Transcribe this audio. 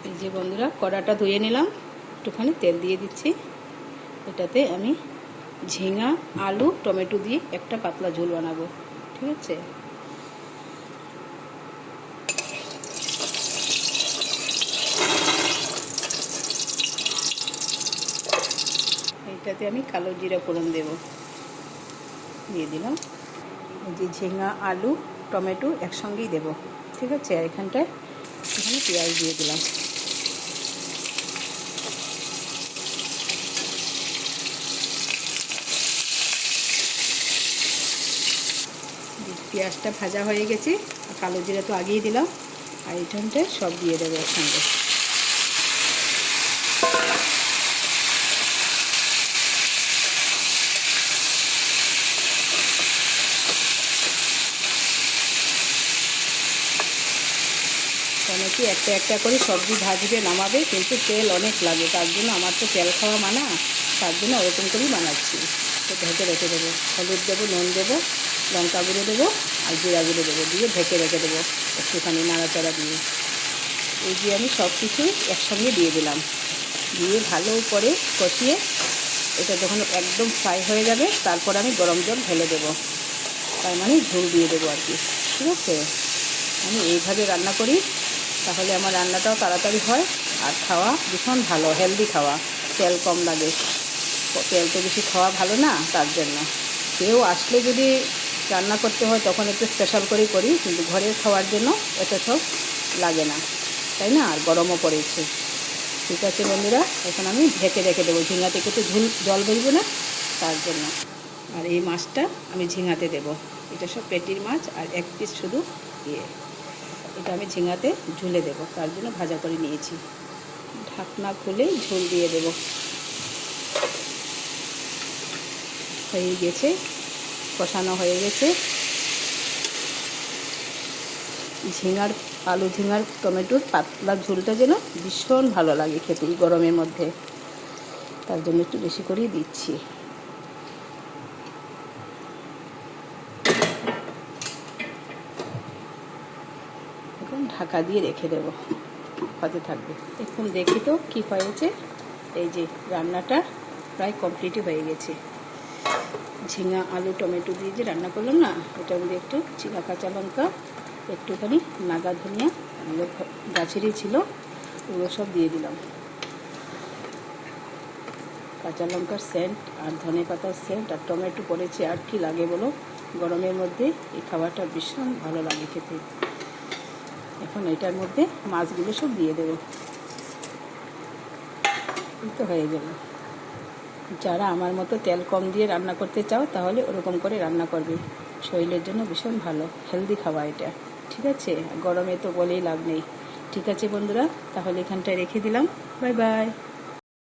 এই যে বন্ধুরা, কড়াটা ধুয়ে নিলাম, একটুখানি তেল দিয়ে দিচ্ছি। এটাতে আমি ঝিঙা, আলু, টমেটো দিয়ে একটা পাতলা ঝোল বানাবো। ঠিক আছে, এইটাতে আমি কালো জিরা ফোড়ন দেব, দিয়ে দিলাম। এই যে ঝিঙা, আলু, টমেটো একসঙ্গেই দেব। ঠিক আছে, আর এখানটায় এখানে পেঁয়াজ দিয়ে দিলাম। পেঁয়াজটা ভাজা হয়ে গেছে, কালো জিরা তো আগেই দিলাম, আর এইখানটায় সব দিয়ে দেবো একসঙ্গে। অনেকে একটা একটা করে সবজি ভাজবে, নামাবে, কিন্তু তেল অনেক লাগে, তার জন্য আমার তো তেল খাওয়া মানা, তার জন্য ওরকম করেই বানাচ্ছি। তো ঢেকে রেখে দেবো, হলুদ দেবো, নুন দেবো, লঙ্কা গুঁড়ো দেবো, আর জিরা গুঁড়ো দেবো, দিয়ে ঢেকে রেখে দেবো একটুখানি নাড়াচাড়া দিয়ে। এই যে আমি সব কিছু একসঙ্গে দিয়ে দিলাম, দিয়ে ভালো করে কষিয়ে এটা যখন একদম ফ্রাই হয়ে যাবে, তারপর আমি গরম জল ঢেলে দেবো, তার মানে ঝোল দিয়ে দেবো আর কি। ঠিক আছে, আমি এইভাবে রান্না করি, তাহলে আমার রান্নাটাও তাড়াতাড়ি হয়, আর খাওয়া ভীষণ ভালো, হেলদি খাওয়া, তেল কম লাগে। তেল তো বেশি খাওয়া ভালো না, তার জন্য কেউ আসলে যদি রান্না করতে হয় তখন একটু স্পেশাল করেই করি, কিন্তু ঘরের খাওয়ার জন্য এত সব লাগে না, তাই না? আর গরমও পড়েছে। ঠিক আছে বন্ধুরা, এখন আমি ঢেকে রেখে দেবো, ঝিঙা থেকে তো জল বেরোবে না, তার জন্য। আর এই মাছটা আমি ঝিঙাতে দেব, এটা সব পেটির মাছ, আর এক পিস শুধু ইয়ে, এটা আমি ঝিঙাতে ঝুলে দেব, তার জন্য ভাজা করে নিয়েছি। ঢাকনা খুলে ঝোল দিয়ে দেব। হয়ে গেছে, কষানো হয়ে গেছে। আলু ঝিঙার টমেটোর পাতলা ঝোলটা যেন ভীষণ ভালো লাগে খেতে এই গরমের মধ্যে, তার জন্য একটু বেশি করেই দিচ্ছি। এখন ঢাকা দিয়ে রেখে দেবো, হতে থাকবে। এখন দেখি তো কি হয়েছে। এই যে রান্নাটা প্রায় কমপ্লিটই হয়ে গেছে। ঝিঙা, আলু, টমেটো দিয়ে যে রান্না করলাম না, এটার মধ্যে একটু চিরা কাঁচা লঙ্কা, একটুখানি নাগা ধনিয়া, এগুলো গাছেরই ছিল, ওগুলো সব দিয়ে দিলাম। কাঁচা লঙ্কার সেন্ট আর ধনে পাতার সেন্ট আর টমেটো পড়েছে, আর কি লাগে বলো? গরমের মধ্যে এই খাবারটা ভীষণ ভালো লাগে খেতে। এখন এটার মধ্যে মাছগুলো সব দিয়ে দেবো, এই তো হয়ে গেল। যারা আমার মতো তেল কম দিয়ে রান্না করতে চাও, তাহলে ওরকম করে রান্না করবে, শরীরের জন্য ভীষণ ভালো, হেলদি খাওয়া এটা। ঠিক আছে, গরমে তো বলেই লাভ নেই। ঠিক আছে বন্ধুরা, তাহলে এখানটায় রেখে দিলাম। Bye bye.